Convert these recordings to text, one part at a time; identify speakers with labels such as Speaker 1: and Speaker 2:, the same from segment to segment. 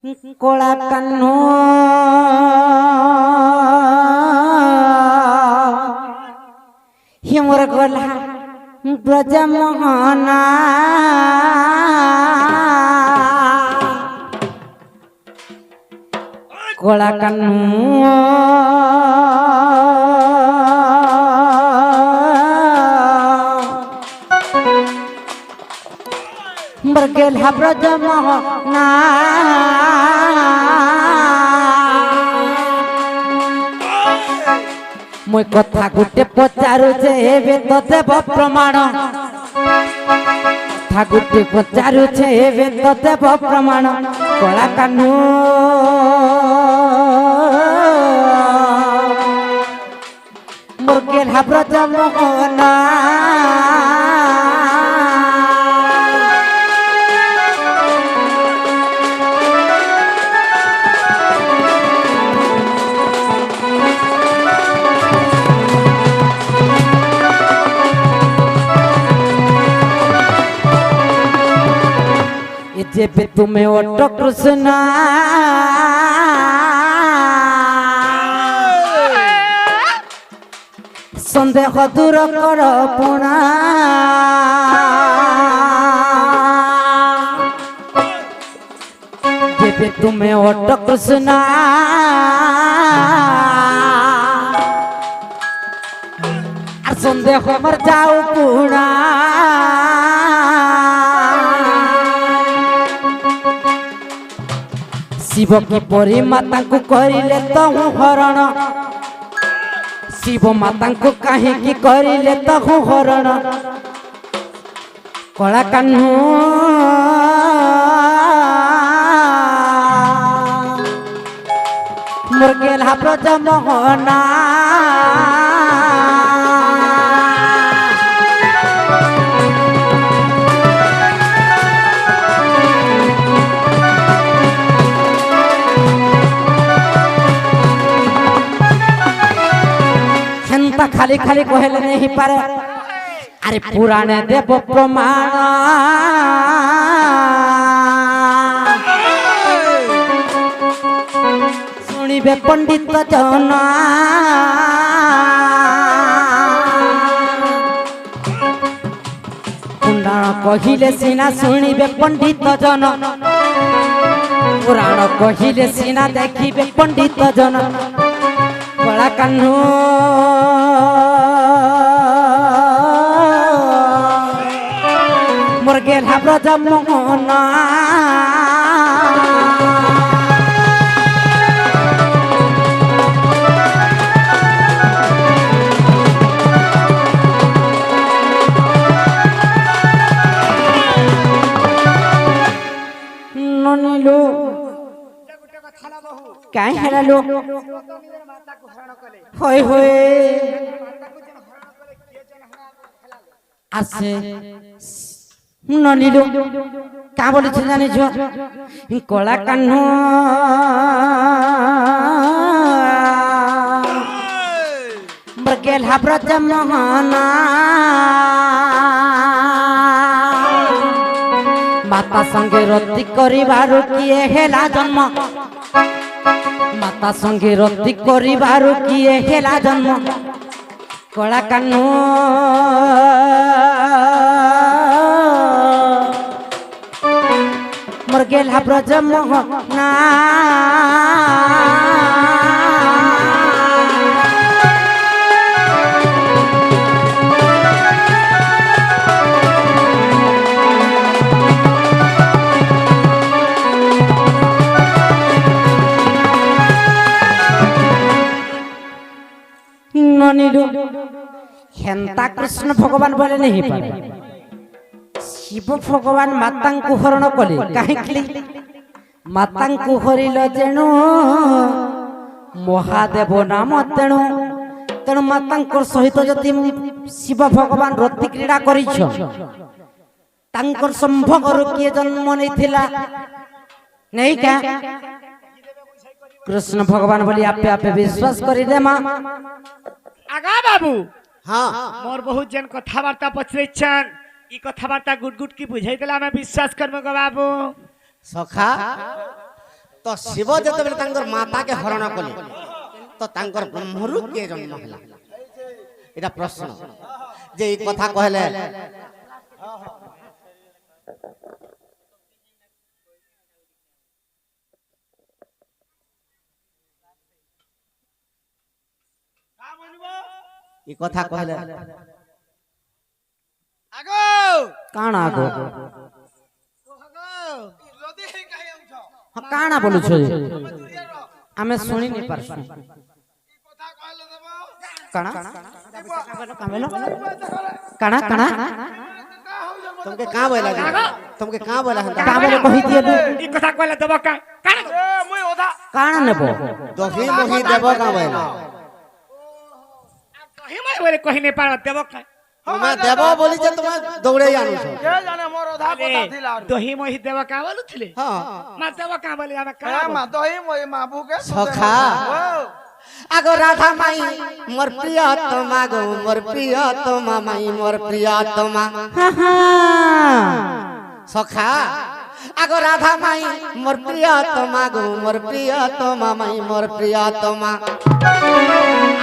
Speaker 1: Cola कन्नो हिमर गोला Braj Mohana Cola कन्नो बरगेल ब्रज मोहना मुई कथा गुटे पचारुचे एबे तो देव प्रमाण कथा गुटे पचारुचे एबे तो देव प्रमाण कोला कान्हू मुर्गेल ब्रज मोहना जेबे तुम्हें ओटो कृष्णा संदेह दूर कर पुणा जेबे तुम्हें ओटो कृष्णा संदेह मर जाऊ पुणा शिव की परी माता को करिले तो हरण शिव माता को कहीं की करिले तो हरण कोला कान्हू मुर्गेल ब्रज मोहना खाली खाली कहले नहीं पारे अरे पुराणे देव प्रमाण सुनिबे पंडित जन पुराण कहिले सीना सुनिबे पंडित जन पुराण कहिले सीना देखिबे पंडित जन कोला कान्हू मुर्गेल ब्रज मोहना ननिलो काहे हेलालो होय होय आसे ननिलो क्या बोले जाने जो कोला कान्हू मुर्गेल ब्रज मोहना माता संगे रति करिबारु किए हेला जन्म माता संगे रति करिबारु किए हेला जन्म कोला कान्हू मुर्गेल ब्रज मोहना ननिलो हेंता कृष्ण भगवान बोले नहीं पारे शिव भगवान माता को हरण कले कहीं माता को हरिल जेणु महादेव नाम तेणु तेणु माता सहित जदि शिव भगवान रति क्रीड़ा कर संभोग किए जन्म नहीं क्या कृष्ण भगवान बोली आपे आपे विश्वास कर दे माँ
Speaker 2: आगा बाबू
Speaker 3: हाँ
Speaker 2: मोर बहुत जन कथावार्ता पचरेछन ई कथावार्ता गुट गुट की बुझाई देला मैं विश्वास करबो गो बाबू
Speaker 3: सखा তো শিব যেতবেলে তাঙ্কর মাতাকে হরণ কলে তো তাঙ্কর ব্রহ্মরু কে জন্ম হলা এটা প্রশ্ন যে এই কথা কহলে এই কথা কহলে
Speaker 2: আগো
Speaker 1: কাଣା আগো
Speaker 2: আগো
Speaker 1: কাଣା বলুছ ଆମେ ଶୁଣି ନି ପାରଛୁ କାଣା କାଣା କାଣା
Speaker 3: तुमके कहाँ बोला तुमके कहाँ बोला
Speaker 1: କା ବୋଲେ କହି ଦିଏ
Speaker 2: ଇ কথা কইলে দেব কা কাণ মুই ওধা
Speaker 1: କାଣା ନେବ
Speaker 3: दही मोही देव कहाँ बोला
Speaker 2: কহি মাই বলে কহি নে পার দেব কা
Speaker 3: तुम्हें देव बोली जे तुम्हें दौड़े आनु छो
Speaker 4: কে জানে মোর অধা কথা থিলা
Speaker 2: দহি মহি দেব কা বলুছিলে
Speaker 3: हाँ
Speaker 2: মা দেব কা বলে আমি কা
Speaker 4: হ্যাঁ মা দহি মই মাবুকে
Speaker 3: सखा आगो राधा माई मोर प्रियतमा गो मोर प्रियतमा माई मोर प्रियतमा सखा आगो राधा माई मोर प्रियतमा गो मोर प्रियतमा माई मोर प्रियतमा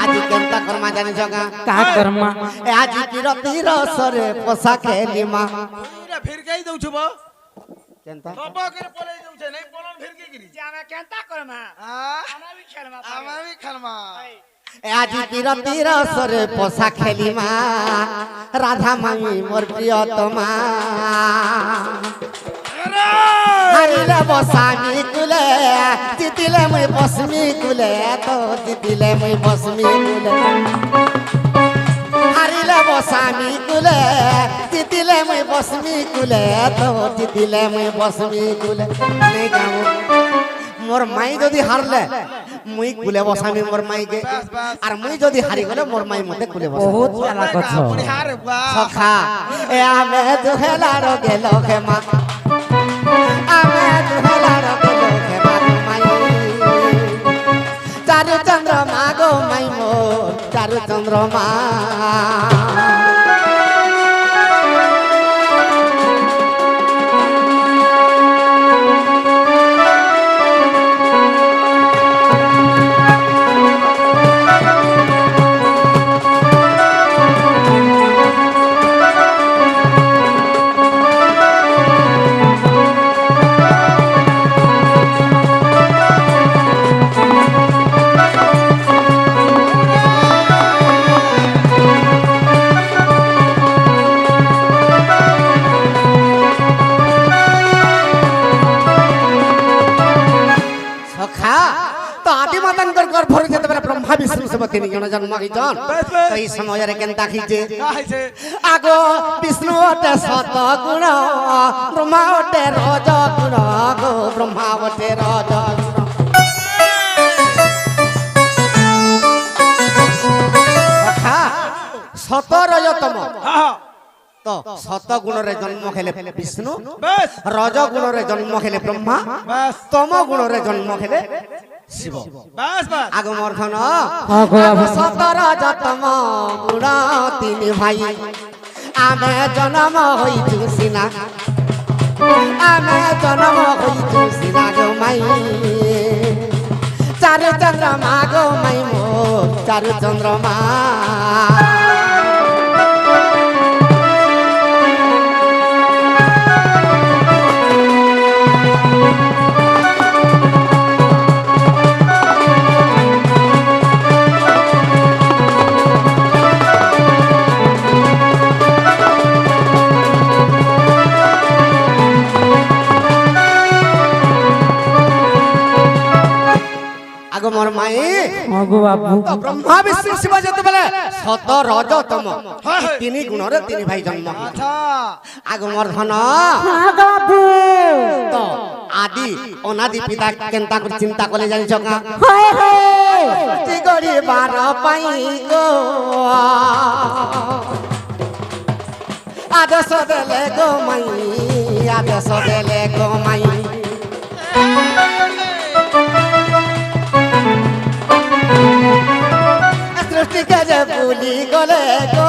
Speaker 3: आज केनता कर्मा जाने जगा
Speaker 1: କା କର୍ମା
Speaker 3: ए आज की रति रसरे पोसा खेलीमा
Speaker 4: এরা ফিরকেই দউছু ব
Speaker 3: केनता
Speaker 4: তব করে পলাই দউছে নাই পলন ফিরকে গিরি
Speaker 2: যে আমি কেনতা করমা
Speaker 4: হ্যাঁ
Speaker 2: আমি বি খেলমা
Speaker 4: আমি খালমা
Speaker 3: ए आज की रति रसरे पोसा खेलीमा राधा माई मोर प्रियतमा हरिले बसामी कुले जितिले मुई बसमी कुले तो जितिले मुई बसमी कुले हरिले बसामी कुले जितिले मुई बसमी कुले तो जितिले मुई बसमी कुले नहीं गाऊ मोर माई जदी हारले मुई कुले बसामी मोर माई के और मुई जदी हारी गले मोर माई मते कुले बसामी
Speaker 1: ବହୁତ ଚାଲାକ ଅଛ
Speaker 4: হারে বা
Speaker 3: सखा ए आमे दुहेला रो गेलो खेमा आमे दुहेला रो गेलो खेमा माई चारु चंद्रमा गो माई मो चारु चंद्रमा सखा तो आदि मातांकर गर्भर जेते बेला ब्रह्मा विष्णु सब तीन जन जन्म होइछन तो ई समय रे केनता खिचे
Speaker 4: কাইছে
Speaker 3: आगो विष्णु ओटे सत गुण ब्रह्मा ओटे रज गुण गो ब्रह्मा ओटे रज गुण सखा सत रजतम
Speaker 4: হ্যাঁ
Speaker 3: तो सत गुण रे जन्म खेले विष्णु
Speaker 4: বেশ
Speaker 3: रज गुण रे जन्म खेले ब्रह्मा
Speaker 4: বেশ
Speaker 3: तम गुण रे जन्म खेले शिव
Speaker 4: বেশ বেশ
Speaker 3: आगो मर्धन
Speaker 1: आगो आगो।
Speaker 3: सतर जतम गुण तीन भाई आमे जन्म होइछु सिना आमे जन्म होइछु सिना गो माई चारु चंद्रमा गो माई मो चारु चंद्रमा आगो मोर माई
Speaker 1: আগো বাবু
Speaker 3: तो ब्रह्मा विष्णु शिव जेते बेले सत रज तम तीन गुण रे तीन भाई जन्म
Speaker 4: আচ্ছা
Speaker 3: आगो मोर धन
Speaker 1: আগো বাবু
Speaker 3: तो आदि अनादि पिता केनता कर चिंता कले जानि छका
Speaker 1: হায় হায়
Speaker 3: ती गरी बार पाई गो आदेश देले गो माई आदेश देले गो माई सृष्टि के जे भूली गले गो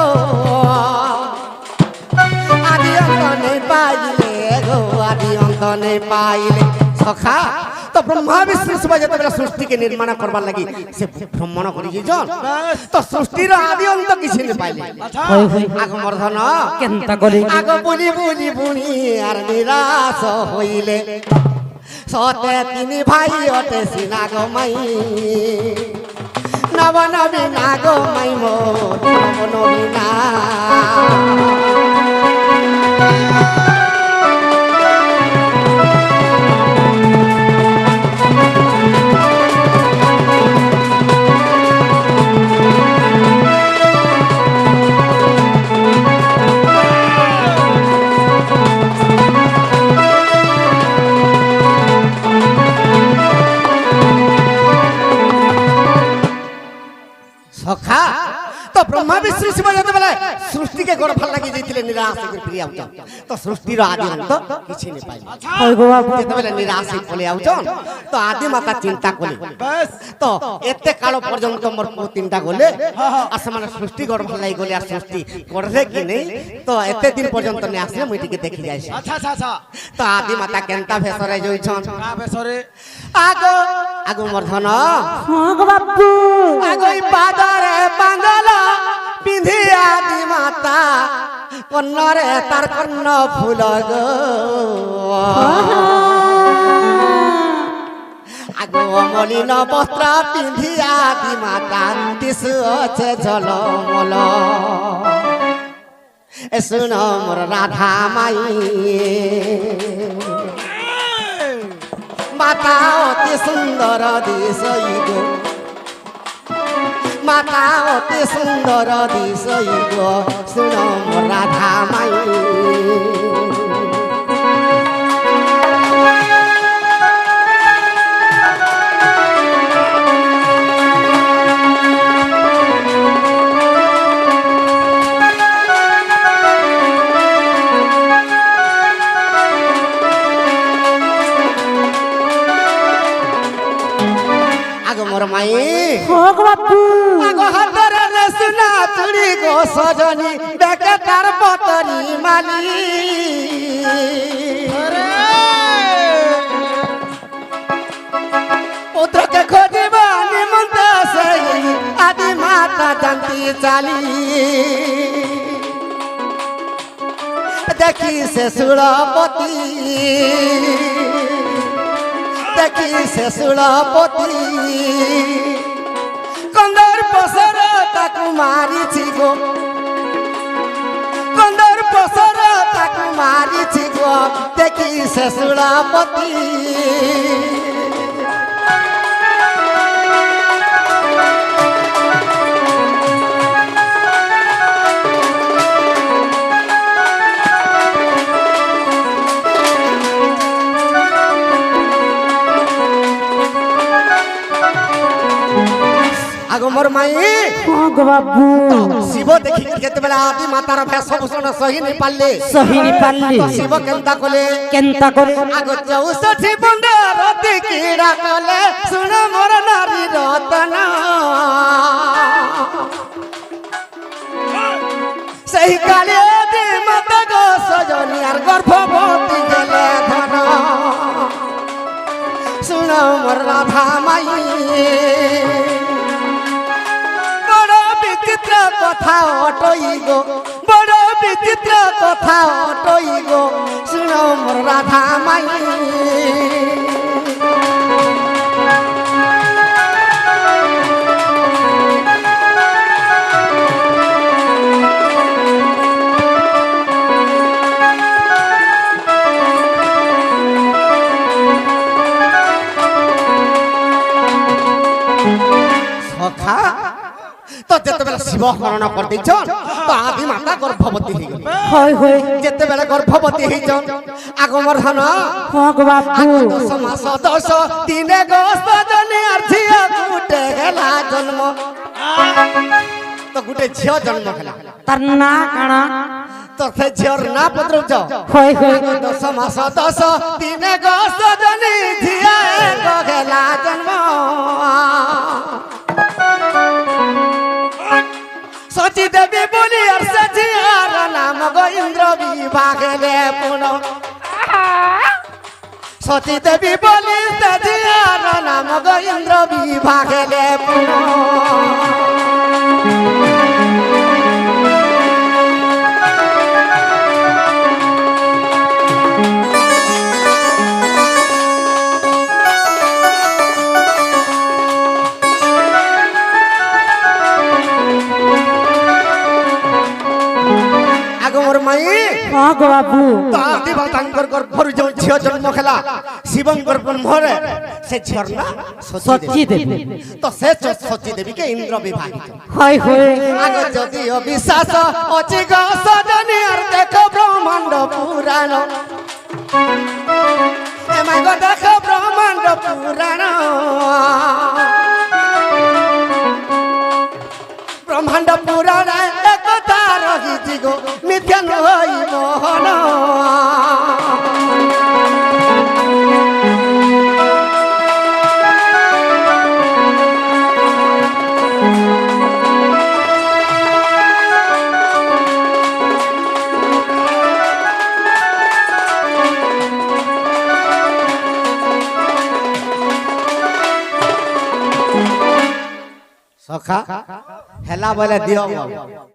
Speaker 3: आदि अंत नहीं पाइले गो आदि अंत नहीं पाइले सखा तो তো ব্রহ্মা বিষ্ণু শিব যেতবেলে সৃষ্টিকে নির্মাণ করবার লাগি সে ভ্রমণ করি যাইছন তো সৃষ্টির আদি অন্ত কিছু নে পাইলে
Speaker 4: আচ্ছা
Speaker 1: হই হই
Speaker 3: আগ মর্ধন
Speaker 1: কেনতা করে
Speaker 3: আগ বুনি বুনি বুনি আর নিরাশ হইলে সতে তিনি ভাই অটে সিনাগ মাই নব নবী নাগ মাই মোর নব নবী না সখা তো ব্রহ্মা বিষ্ণু শিব যেতবেলে সৃষ্টিকে গড় ভাল লাগি যাইতিলে নিরাশ হয়ে ফিরে আউছন তো সৃষ্টির আদি অন্ত কিছু নে পাইলে
Speaker 1: হই গো বাবু
Speaker 3: যেতবেলে নিরাশ হয়ে পলে আউছন তো আদি মাতা চিন্তা কলে
Speaker 4: বেশ
Speaker 3: তো এতে কাল পর্যন্ত মোর পুଅ তিনটা গলে আর ସେମାନେ সৃষ্টি গড় ভাল লাগি গলে আর সৃষ্টি করলে কি নেই তো এতে দিন পর্যন্ত নে আসলে মুই টিকে দেখি যাইছি
Speaker 4: আচ্ছা আচ্ছা আচ্ছা
Speaker 3: তো আদি মাতা কেনতা ভেসরে যাইছন
Speaker 4: কা বেসরে
Speaker 3: আগো আগো মর্ধন
Speaker 1: হ্যাঁ গো বাবু
Speaker 3: আগই পাদরে বাঁধল পিঁধি আদি মাতা কন্নরে তার কন্ন ফুল গো আগো মলিন বস্ত্র পিঁধি আদি মাতা দিশু আছে ঝলমল এ শুন মোর রাধা মাই মাতা অতি সুন্দর দিশই গো মাতা অতি সুন্দর দিশই গো শুন মোর রাধা মাই আগ মোর মাই
Speaker 1: হ্যাঁ গো বাবু
Speaker 3: আগ হাতরে রে সুনা চুড়ি গো সজনী বেকে তার পতরি মালি পুত্রকে খোঁজিবা নিমন্ত সেই আদি মাতা জানতি চালি দেখি সে সুরপতি দেখি সে সুরপতি কন্দর পসর তাকু মারিছি গো কন্দর পসর তাকু মারিছি গো দেখি সে সুরপতি আগো মোর মাই
Speaker 1: হ্যাঁ গো বাবু
Speaker 3: শিব দেখি যেতবেলে আদি মাতার বেশভূষণ সহি নি পারলে
Speaker 1: সহিনি পারলি
Speaker 3: তো শিব কেনতা কলে
Speaker 1: কেনতা করে
Speaker 3: আগ 64 বন্ধর কিড়া কলে শুন মোর নারী রতন সেই কালে আদি মাতা গো সজনী আর গর্ভবতী গেলে ধন শুন মোর রাধা মাই বিচিত্র কথা অটই গো বড় বিচিত্র কথা অটই গো শুন মোর রাধা মাই সখা তো যেতবেলে শিব হরণ করতেছন তো আদি মাতা গর্ভবতী হয়ে গেল
Speaker 1: হই হই
Speaker 3: যেতবেলে গর্ভবতী হইছন আগমর ধন
Speaker 1: হ্যাঁ গো বাবু
Speaker 3: 10 মাস 10 দিনে গো সজনী আর ঝিয়া গুটে গেলা জন্ম তো গুটে ঝিও জন্ম গেলা
Speaker 1: তার না কানা
Speaker 3: তো সে ঝিওর না পত্রুচ
Speaker 1: হই হই
Speaker 3: 10 মাস 10 দিনে গো সজনী ঝিয়া গো গেলা জন্ম সচি দেবী বলি আর সচি আর নাম গো ইন্দ্র বিভাগেলে পুন সতী দেবী বলি তেজিয়ার নাম গো ইন্দ্র বিভাগেলে আগমর মাই
Speaker 1: হ্যাঁ গো বাবু
Speaker 3: তাদি তাঙ্কর গর্ভর যে ঝিও জন্ম খেলা শিবঙ্কর ব্রহ্মরে সে ঝর্ণা
Speaker 1: সচি দেবী
Speaker 3: তো সে সচি দেবীকে ইন্দ্র বিভাগিত
Speaker 1: হয় হয়
Speaker 3: আগ যদিও বিশ্বাস অচি গো সজনী আর দেখো ব্রহ্মাণ্ড পুরাণ এমাই গো দেখো ব্রহ্মাণ্ড পুরাণ ব্রহ্মাণ্ড পুরাণ একতা রহিছি গো মিথ্যা নই মোহন সখা হেলা বলে দিও